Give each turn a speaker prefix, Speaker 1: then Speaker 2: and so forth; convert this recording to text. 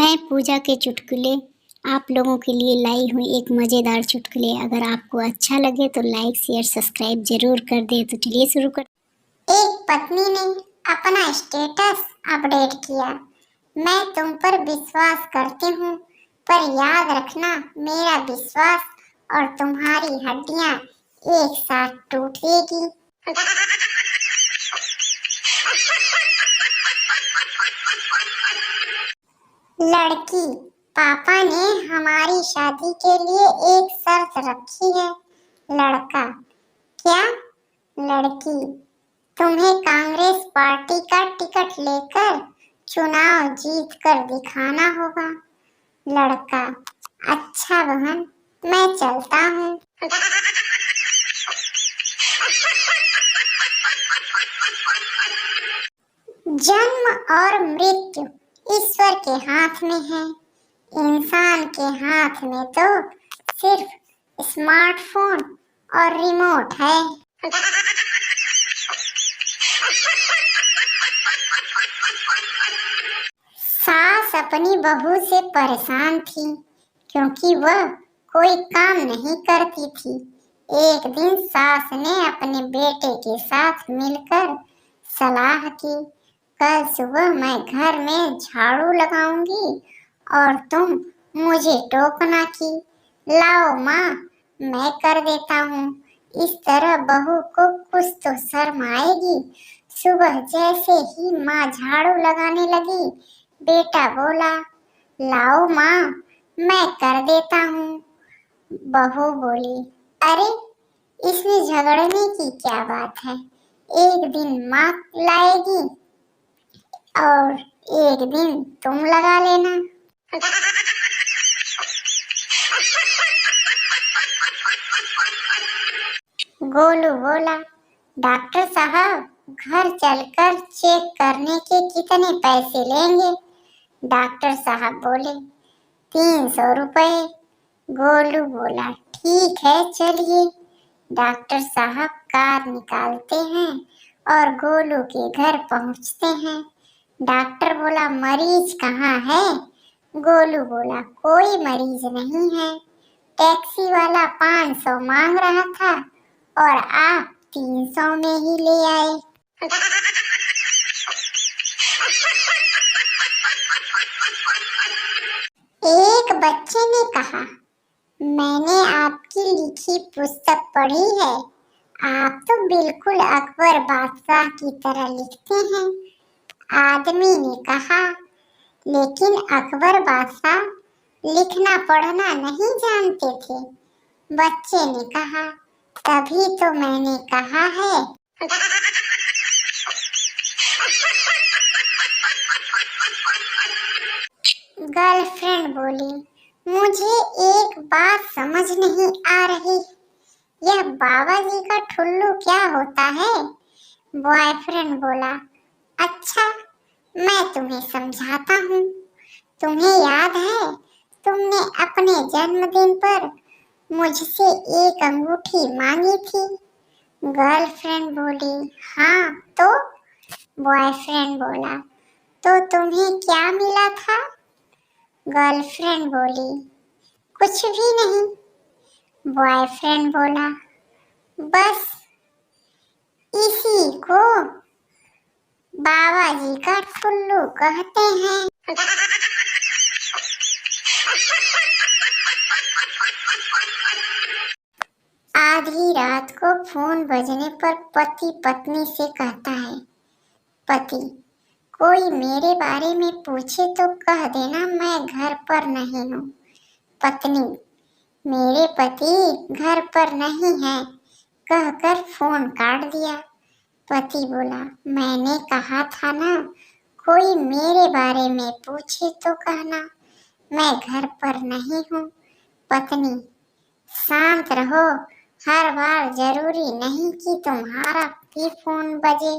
Speaker 1: मैं पूजा के चुटकुले आप लोगों के लिए लाई हूँ एक मज़ेदार चुटकुले। अगर आपको अच्छा लगे तो लाइक शेयर सब्सक्राइब जरूर कर दे। तो चलिए शुरू कर।
Speaker 2: एक पत्नी ने अपना स्टेटस अपडेट किया। मैं तुम पर विश्वास करती हूँ, पर याद रखना मेरा विश्वास और तुम्हारी हड्डियाँ एक साथ टूटेगी। लड़की, पापा ने हमारी शादी के लिए एक शर्त रखी है। लड़का, क्या? लड़की, तुम्हें कांग्रेस पार्टी का टिकट लेकर चुनाव जीत कर दिखाना होगा। लड़का, अच्छा बहन, मैं चलता हूँ। जन्म और मृत्यु ईश्वर के हाथ में है। इंसान के हाथ में तो सिर्फ स्मार्टफोन और रिमोट है। सास अपनी बहू से परेशान थी क्योंकि वह कोई काम नहीं करती थी। एक दिन सास ने अपने बेटे के साथ मिलकर सलाह की, कल सुबह मैं घर में झाड़ू लगाऊंगी और तुम मुझे टोकना कि लाओ माँ, मैं कर देता हूँ। इस तरह बहू को कुछ तो शर्म आएगी। सुबह जैसे ही माँ झाड़ू लगाने लगी, बेटा बोला, लाओ माँ, मैं कर देता हूँ। बहू बोली, अरे इसमें झगड़ने की क्या बात है। एक दिन माँ लाएगी और एक दिन तुम लगा लेना। गोलू बोला, डॉक्टर साहब, घर चलकर चेक करने के कितने पैसे लेंगे? डॉक्टर साहब बोले, 300 रुपए। गोलू बोला, ठीक है, चलिए। डॉक्टर साहब कार निकालते हैं और गोलू के घर पहुंचते हैं। डॉक्टर बोला, मरीज कहाँ है? गोलू बोला, कोई मरीज नहीं है। टैक्सी वाला 500 मांग रहा था और आप 300 में ही ले आए। एक बच्चे ने कहा, मैंने आपकी लिखी पुस्तक पढ़ी है। आप तो बिल्कुल अकबर बादशाह की तरह लिखते हैं। आदमी ने कहा, लेकिन अकबर बादशाह लिखना पढ़ना नहीं जानते थे। बच्चे ने कहा, तभी तो मैंने कहा है। गर्लफ्रेंड बोली, मुझे एक बात समझ नहीं आ रही, यह बाबा जी का ठुल्लू क्या होता है? बॉयफ्रेंड बोला, अच्छा, मैं तुम्हें समझाता हूँ। तुम्हें याद है, तुमने अपने जन्मदिन पर मुझसे एक अंगूठी मांगी थी। गर्लफ्रेंड बोली, हाँ तो? बॉयफ्रेंड बोला, तो तुम्हें क्या मिला था? गर्लफ्रेंड बोली, कुछ भी नहीं। बॉयफ्रेंड बोला, बस इसी को बाबा जी का ठुल्लू कहते हैं। आधी रात को फोन बजने पर पति पत्नी से कहता है, पति, कोई मेरे बारे में पूछे तो कह देना मैं घर पर नहीं हूँ। पत्नी, मेरे पति घर पर नहीं है, कहकर फोन काट दिया। पति बोला, मैंने कहा था ना, कोई मेरे बारे में पूछे तो कहना मैं घर पर नहीं हूँ। पत्नी, शांत रहो, हर बार जरूरी नहीं कि तुम्हारा भी फोन बजे।